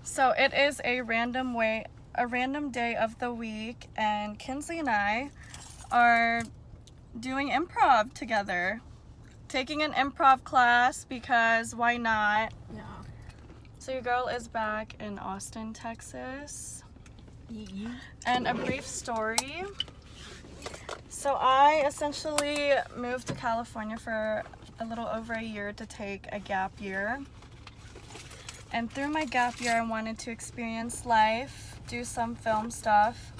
So it is a random day of the week, and Kinsey and I are doing improv together. Taking an improv class because why not? Yeah. So your girl is back in Austin, Texas. Yeah. And a brief story. So I essentially moved to California for a little over a year to take a gap year. And through my gap year, I wanted to experience life, do some film stuff,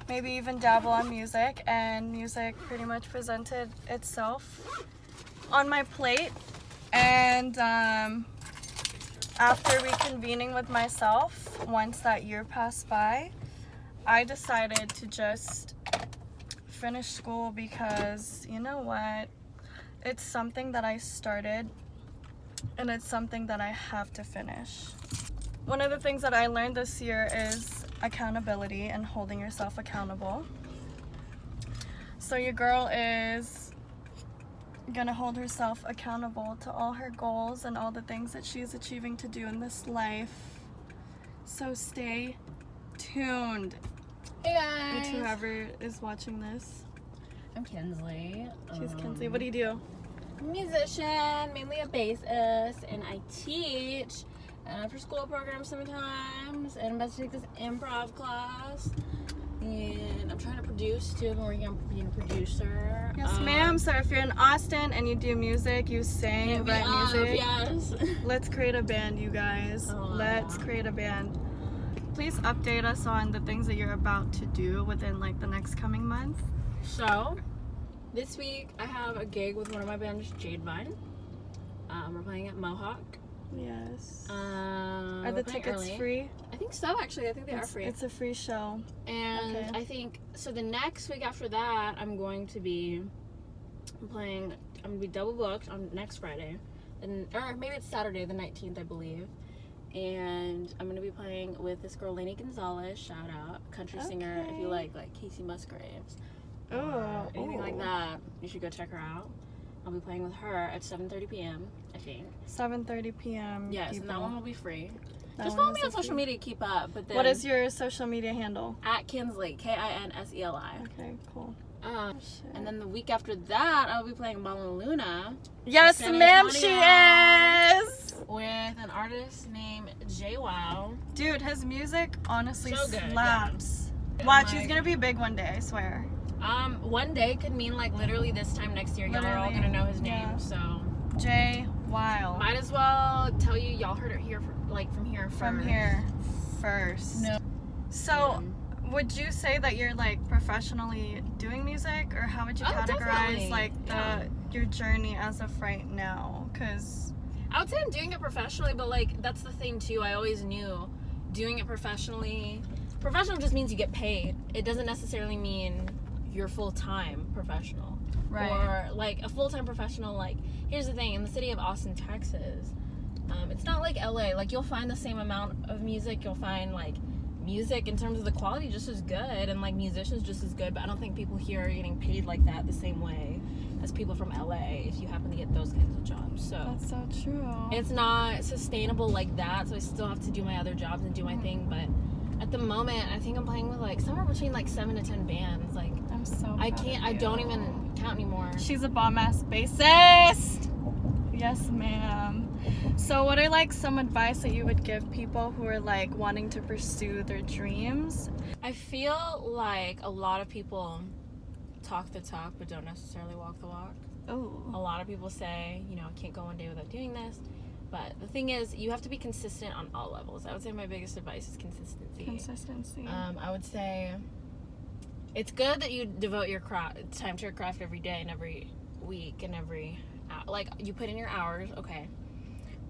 maybe even dabble on music, and music pretty much presented itself on my plate. And after reconvening with myself, once that year passed by, I decided to just finish school because, you know what, it's something that I started and it's something that I have to finish. One of the things that I learned this year is accountability and holding yourself accountable. So your girl is gonna hold herself accountable to all her goals and all the things that she's achieving to do in this life. So stay tuned. Hey guys. With whoever is watching this. I'm Kinseli. She's Kinsey. What do you do? Musician, mainly a bassist, and I teach an after school program sometimes, and I'm about to take this improv class, and I'm trying to produce too. I'm working on being a producer. Yes, ma'am. So if you're in Austin and you do music, you sing, write music. Yes. Let's create a band, you guys. Let's yeah. create a band. Please update us on the things that you're about to do within like the next coming month. So, this week I have a gig with one of my bands, Jade Vine. We're playing at Mohawk. Yes. Are Are the tickets free? I think so, actually. I think they are free. It's a free show. And okay. I think, so the next week after that, I'm going to be double booked on next Friday. Or maybe it's Saturday, the 19th, I believe. And I'm going to be playing with this girl, Lainey Gonzalez, shout out, country singer, if you like Casey Musgraves. Or anything like that, you should go check her out. I'll be playing with her at 7:30 p.m. I think. 7:30 p.m. Yes, people. and that one will be free. That just follow me on social media to keep up. But then what is your social media handle? At Kinseli, Kinseli. Okay, cool. And then the week after that, I'll be playing Bala Luna. Yes, ma'am, she is. With an artist named JWoww. Dude, his music honestly so good, slaps. Yeah. Watch, he's gonna be big one day, I swear. One day could mean like literally this time next year, y'all are all gonna know his name. Yeah. So JWoww. might as well tell you, y'all heard it here, from here first. From here first. No. So, would you say that you're like professionally doing music, or how would you categorize definitely. like your journey as of right now? Because I would say I'm doing it professionally, but like that's the thing too. I always knew doing it professionally. Professional just means you get paid. It doesn't necessarily mean you're full-time professional. Right. Or like a full-time professional. Like, here's the thing: in the city of Austin, Texas, it's not like LA. Like, you'll find the same amount of music. You'll find like music in terms of the quality just as good, and like musicians just as good. But I don't think people here are getting paid like that the same way as people from LA if you happen to get those kinds of jobs. So that's so true. It's not sustainable like that. So I still have to do my other jobs and do my thing. But at the moment, I think I'm playing with like somewhere between like 7 to 10 bands. Like, I'm so I don't even count anymore. She's a bomb ass bassist. Yes, ma'am. So what are like some advice that you would give people who are like wanting to pursue their dreams? I feel like a lot of people talk the talk but don't necessarily walk the walk. Oh. A lot of people say, I can't go one day without doing this. But the thing is, you have to be consistent on all levels. I would say my biggest advice is consistency. I would say it's good that you devote your time to your craft every day and every week and every like you put in your hours, okay.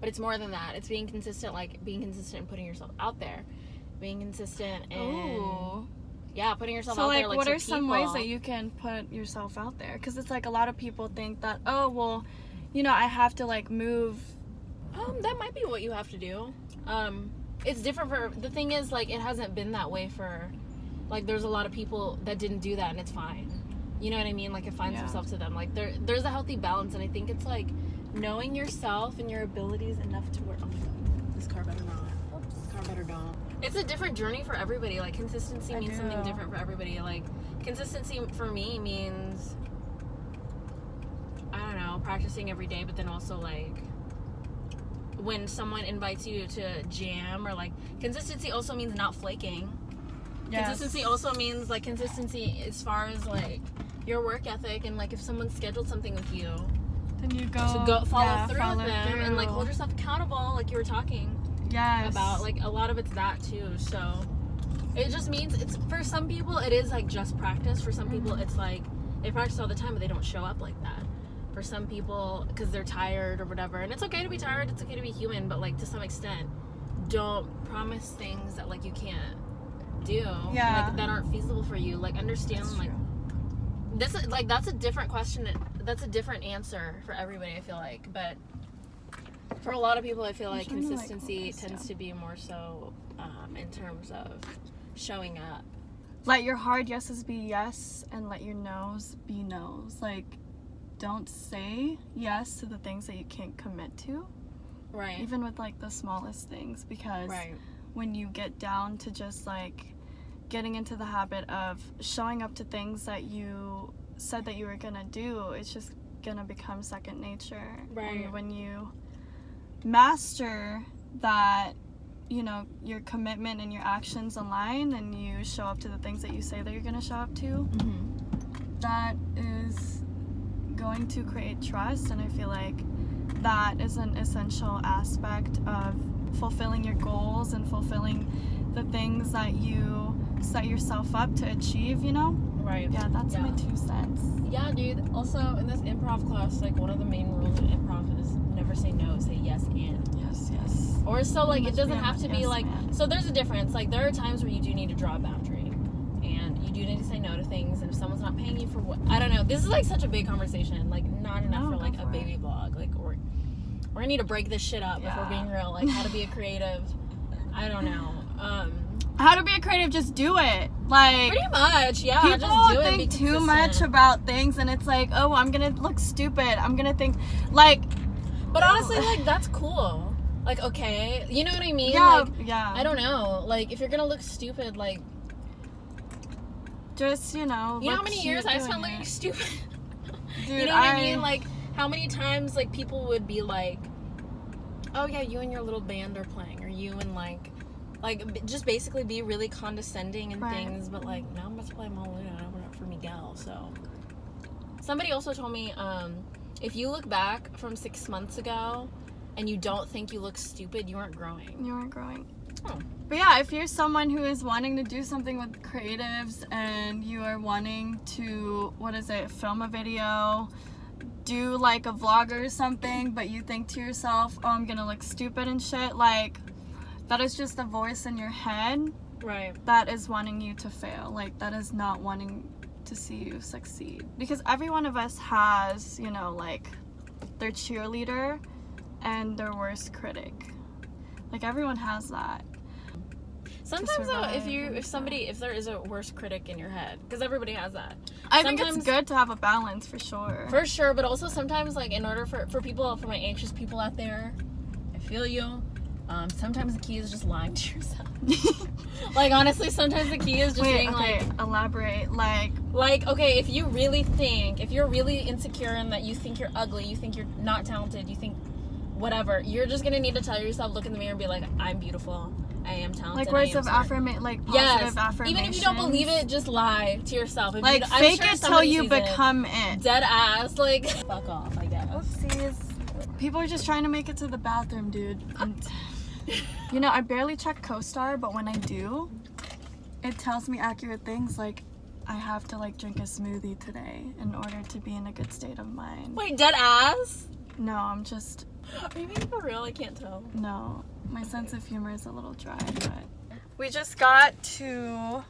But it's more than that. It's being consistent, like being consistent and putting yourself out there, being consistent and putting yourself out there. So, like, what are some ways that you can put yourself out there? Because it's like a lot of people think that, oh, well, I have to like move. That might be what you have to do. It's different for, the thing is, like, it hasn't been that way for, like, there's a lot of people that didn't do that and it's fine. You know what I mean? Like, it finds itself to them. Like, there's a healthy balance, and I think it's like knowing yourself and your abilities enough to work. Oh my god, this car better not. Oops, this car I better don't. It's a different journey for everybody. Like, consistency means something different for everybody. Like, consistency for me means, I don't know, practicing every day, but then also, like, when someone invites you to jam, or, like, consistency also means not flaking. Yes. Consistency also means, like, consistency as far as, like, your work ethic, and, like, if someone scheduled something with you, then you follow through with them, and, like, hold yourself accountable, like you were talking about. Like, a lot of it's that too. So it just means, it's, for some people it is, like, just practice. For some people it's like they practice all the time but they don't show up like that. For some people, because they're tired or whatever, and it's okay to be tired, it's okay to be human, but, like, to some extent, don't promise things that, like, you can't do, like, that aren't feasible for you. Like, understand, like, this is, like, that's a different question, that's a different answer for everybody, I feel like. But for a lot of people, I feel like consistency tends to be more so in terms of showing up. Let your hard yeses be yes, and let your no's be no's. Like, don't say yes to the things that you can't commit to. Right. Even with, like, the smallest things, because when you get down to just, like, getting into the habit of showing up to things that you said that you were gonna do, it's just gonna become second nature. Right. And when you master that, you know, your commitment and your actions align, and you show up to the things that you say that you're gonna show up to, that is going to create trust. And I feel like that is an essential aspect of fulfilling your goals and fulfilling the things that you set yourself up to achieve, you know? Right. Yeah, that's my 2 cents. Yeah, dude. Also, in this improv class, like, one of the main rules in improv is never say no, say yes and. Yes. Or so, like, it doesn't have to be, like, so there's a difference. Like, there are times where you do need to draw a boundary, and you do need to say no to things, and if someone's not paying you for what, I don't know, this is, like, such a big conversation, like, not enough for, like, a baby vlog. Like, we're gonna need to break this shit up if we're being real. Like, how to be a creative, I don't know. How to be a creative, just do it. Like, pretty much, yeah. People just do think it, too much about things, and it's like, oh, I'm gonna look stupid. I'm gonna think, like. But honestly, like, that's cool. Like, okay, you know what I mean? Yeah, like, I don't know. Like, if you're gonna look stupid, like, just, you know. You know how many years I spent looking stupid? Dude, you know what I mean? Like, how many times, like, people would be like, oh yeah, you and your little band are playing, or you and, like, just basically be really condescending and things, but, like, now I'm about to play Maluna and open up for Miguel. So somebody also told me, if you look back from 6 months ago and you don't think you look stupid, you aren't growing. Oh. But yeah, if you're someone who is wanting to do something with creatives, and you are wanting to, film a video, do, like, a vlog or something, but you think to yourself, oh, I'm gonna look stupid and shit, like, that is just a voice in your head. Right. That is wanting you to fail. Like, that is not wanting to see you succeed. Because every one of us has, you know, like, their cheerleader and their worst critic. Like, everyone has that. Sometimes though, if there is a worst critic in your head, because everybody has that. I think it's good to have a balance, for sure. For sure, but also sometimes, like, in order for my anxious people out there, I feel you. Sometimes the key is just lying to yourself. Like, honestly, sometimes the key is just being like... elaborate. Like, okay, if you're really insecure and that you think you're ugly, you think you're not talented, you think whatever, you're just gonna need to tell yourself, look in the mirror and be like, I'm beautiful, I am talented. Like, words of affirmation, like, positive affirmation. Even if you don't believe it, just lie to yourself. If like, fake it till you become it. Dead ass, like, fuck off, I guess. Oopsies. People are just trying to make it to the bathroom, dude. And, you know, I barely check CoStar, but when I do, it tells me accurate things, like, I have to, like, drink a smoothie today in order to be in a good state of mind. Wait, dead ass? No, I'm just... Are you being for real? I can't tell. No, my sense of humor is a little dry, but... We just got to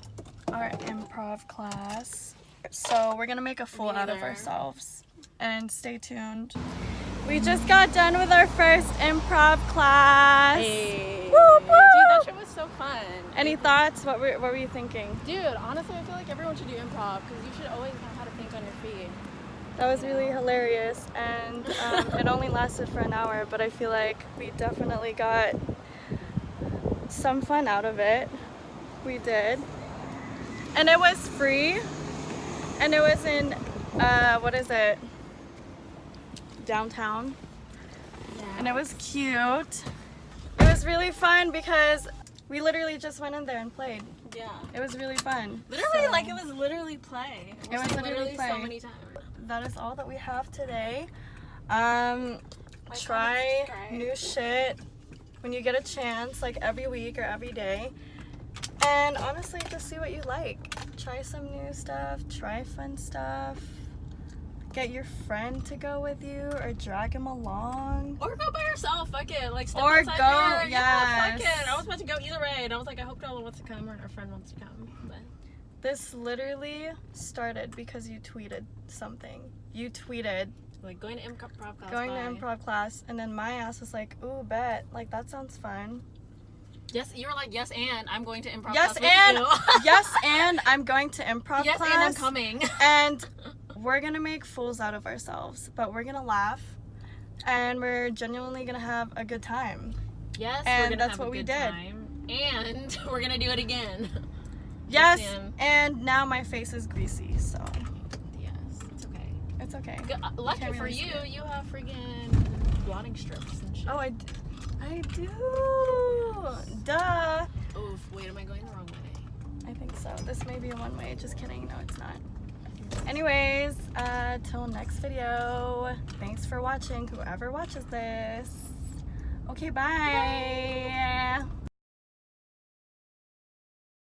our improv class, so we're gonna make a fool out of ourselves. And stay tuned. We just got done with our first improv class. Hey. Woo, woo. Dude, that shit was so fun. Any thoughts? What were you thinking? Dude, honestly, I feel like everyone should do improv, because you should always know how to think on your feet. That was really hilarious, and it only lasted for an hour, but I feel like we definitely got some fun out of it. We did. And it was free. And it was in, what is it? Downtown. Yeah. And it was cute. It was really fun because we literally just went in there and played. Yeah. It was really fun. Literally, So, like, it was literally play. It was literally play. So many times. That is all that we have today. Try new shit when you get a chance, like every week or every day. And honestly, just see what you like. Try some new stuff, try fun stuff. Get your friend to go with you or drag him along. Or go by yourself, fuck it. Like, step Or outside go, there. yes. Yeah, fuck it. I was about to go either way, and I was like, I hope no one wants to come or our friend wants to come. But This literally started because you tweeted something. You tweeted like going to improv class. going to improv class, and then my ass was like, ooh, bet. Like, that sounds fun. Yes, you were like, yes, and I'm going to improv Yes, class and with you. yes, and I'm going to improv Yes, class. and I'm coming. And we're gonna make fools out of ourselves, but we're gonna laugh, and we're genuinely gonna have a good time. Yes, And we're gonna that's have what a we good did. time. And we're gonna do it again. Yes, and- and now my face is greasy, so Yes, it's okay. it's okay. Good, lucky Can't for really you, see it. you have friggin' blotting strips and shit. Oh, I do. Duh. Oof, wait, am I going the wrong way? I think so. This may be a one way. Just kidding. No, it's not. Anyways, till next video. Thanks for watching, whoever watches this. Okay, bye.